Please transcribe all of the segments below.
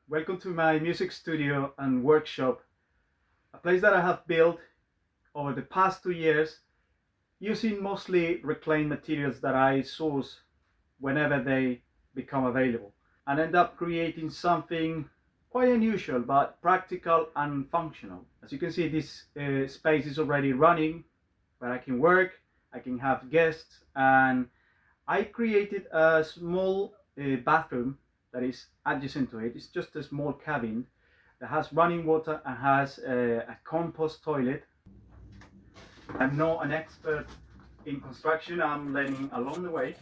Welcome to my music studio and workshop, a place that I have built over the past 2 years using mostly reclaimed materials that I source whenever they become available and end up creating something quite unusual but practical and functional. As you can see, this space is already running where I can work, I can have guests, and I created a small bathroom that is adjacent to it. It's just a small cabin that has running water and has a compost toilet. I'm not an expert in construction, I'm learning along the way.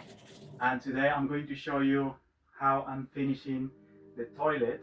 And today I'm going to show you how I'm finishing the toilet.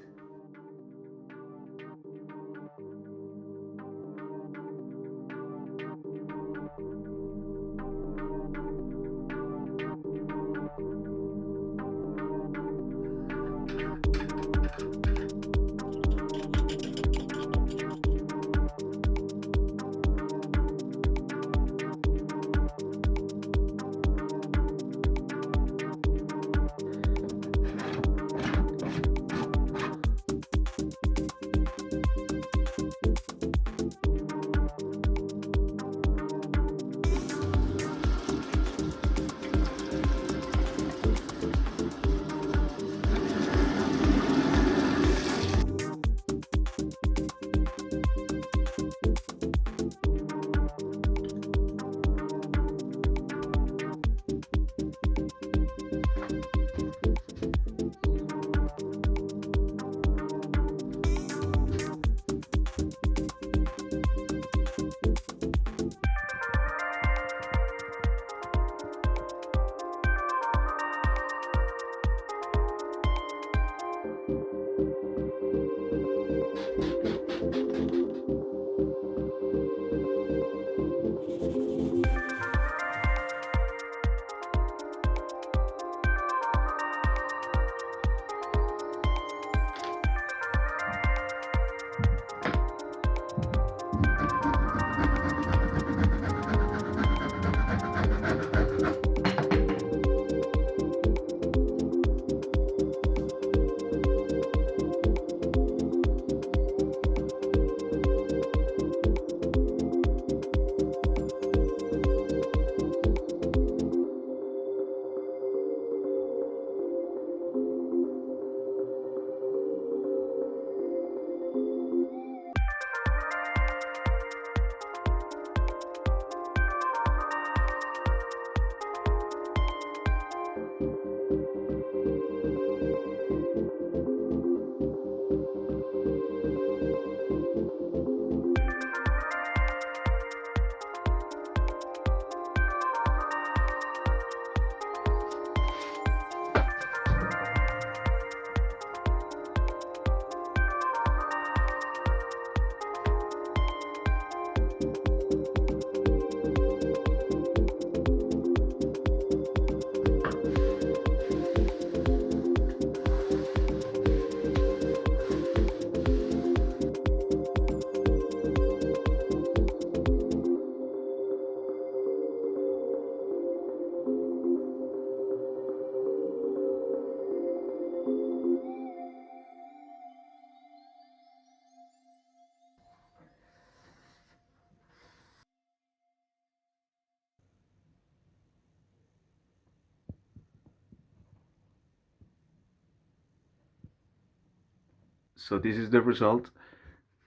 So this is the result,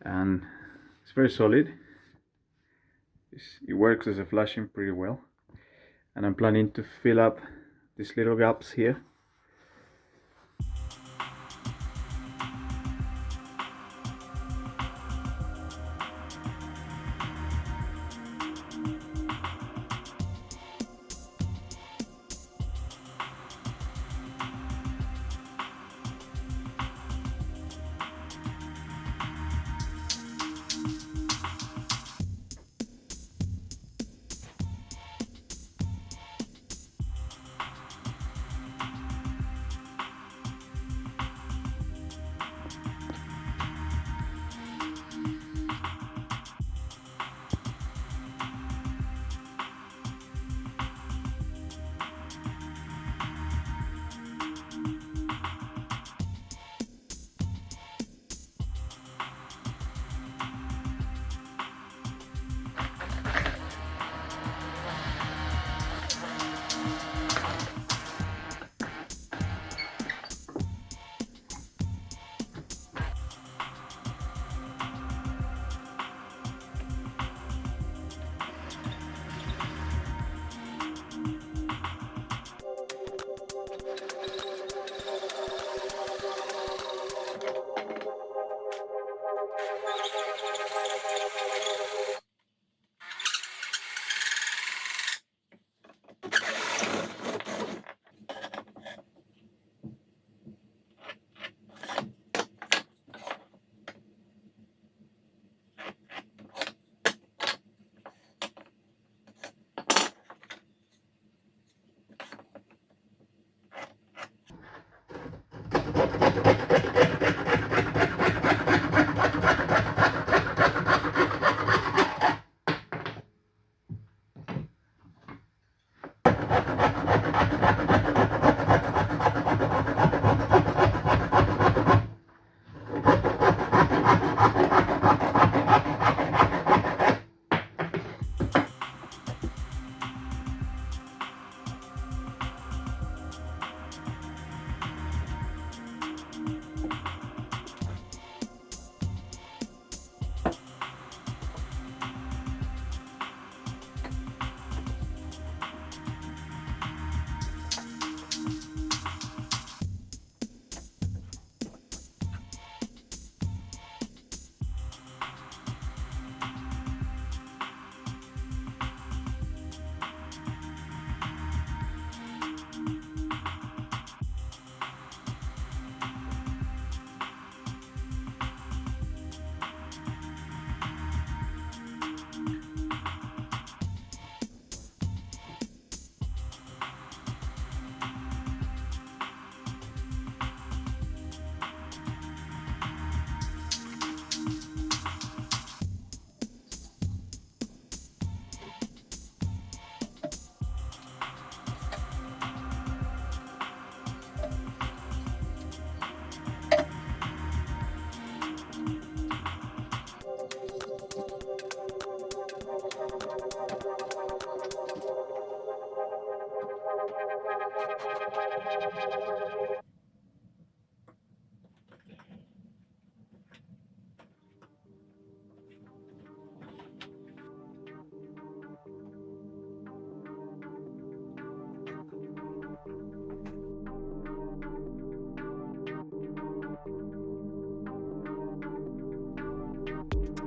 and it's very solid. It works as a flashing pretty well, and I'm planning to fill up these little gaps here.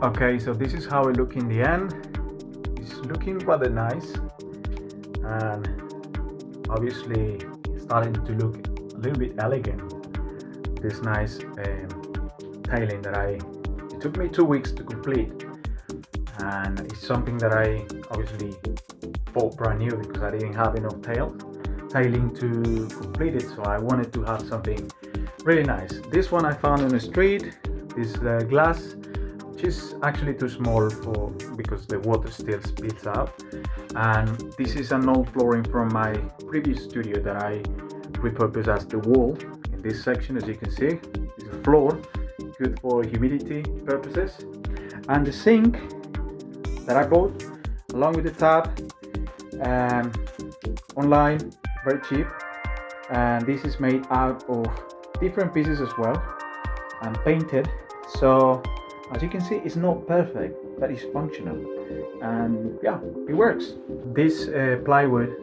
Okay, so this is how it look in the end. It's looking rather nice, and obviously starting to look a little bit elegant. This nice tailing that it took me 2 weeks to complete, and it's something that I obviously bought brand new because I didn't have enough tailing to complete it, so I wanted to have something really nice. This one I found on the street, this glass, which is actually too small for because the water still spills out, and this is an old flooring from my previous studio that I repurposed as the wall. In this section, as you can see, is a floor, good for humidity purposes, and the sink that I bought along with the tap online, very cheap, and this is made out of different pieces as well and painted. So as you can see, it's not perfect, but it's functional, and yeah, it works. This plywood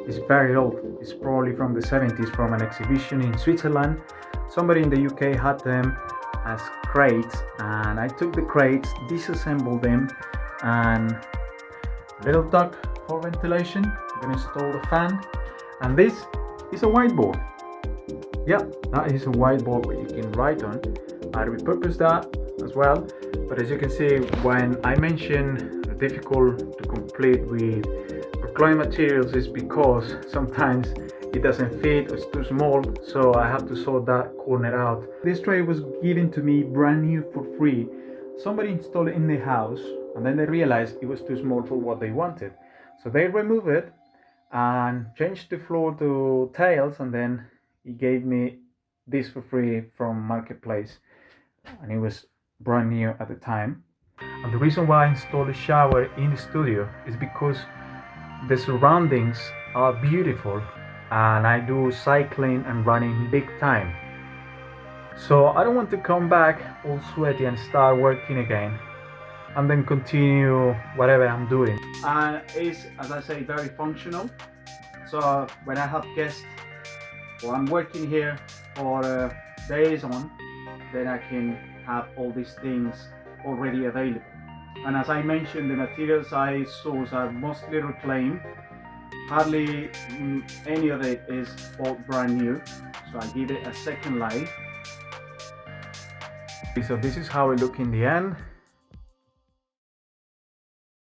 is very old. It's probably from the 70s, from an exhibition in Switzerland. Somebody in the UK had them as crates, and I took the crates, disassembled them, and little duct for ventilation. I'm gonna install the fan, and this is a whiteboard. Yeah, that is a whiteboard where you can write on. I repurposed that as well, but as you can see, when I mention difficult to complete with reclaimed materials, is because sometimes it doesn't fit, it's too small, so I have to sort that corner out. This tray was given to me brand new for free. Somebody installed it in the house, and then they realized it was too small for what they wanted, so they removed it and changed the floor to tiles, and then he gave me this for free from Marketplace, and it was brand new at the time. And the reason why I installed a shower in the studio is because the surroundings are beautiful, and I do cycling and running big time, so I don't want to come back all sweaty and start working again and then continue whatever I'm doing. And it's, as I say, very functional. So when I have guests or I'm working here for days on, then I can have all these things already available. And as I mentioned, the materials I source are mostly reclaimed. Hardly any of it is bought brand new, so I give it a second life. So this is how it looks in the end.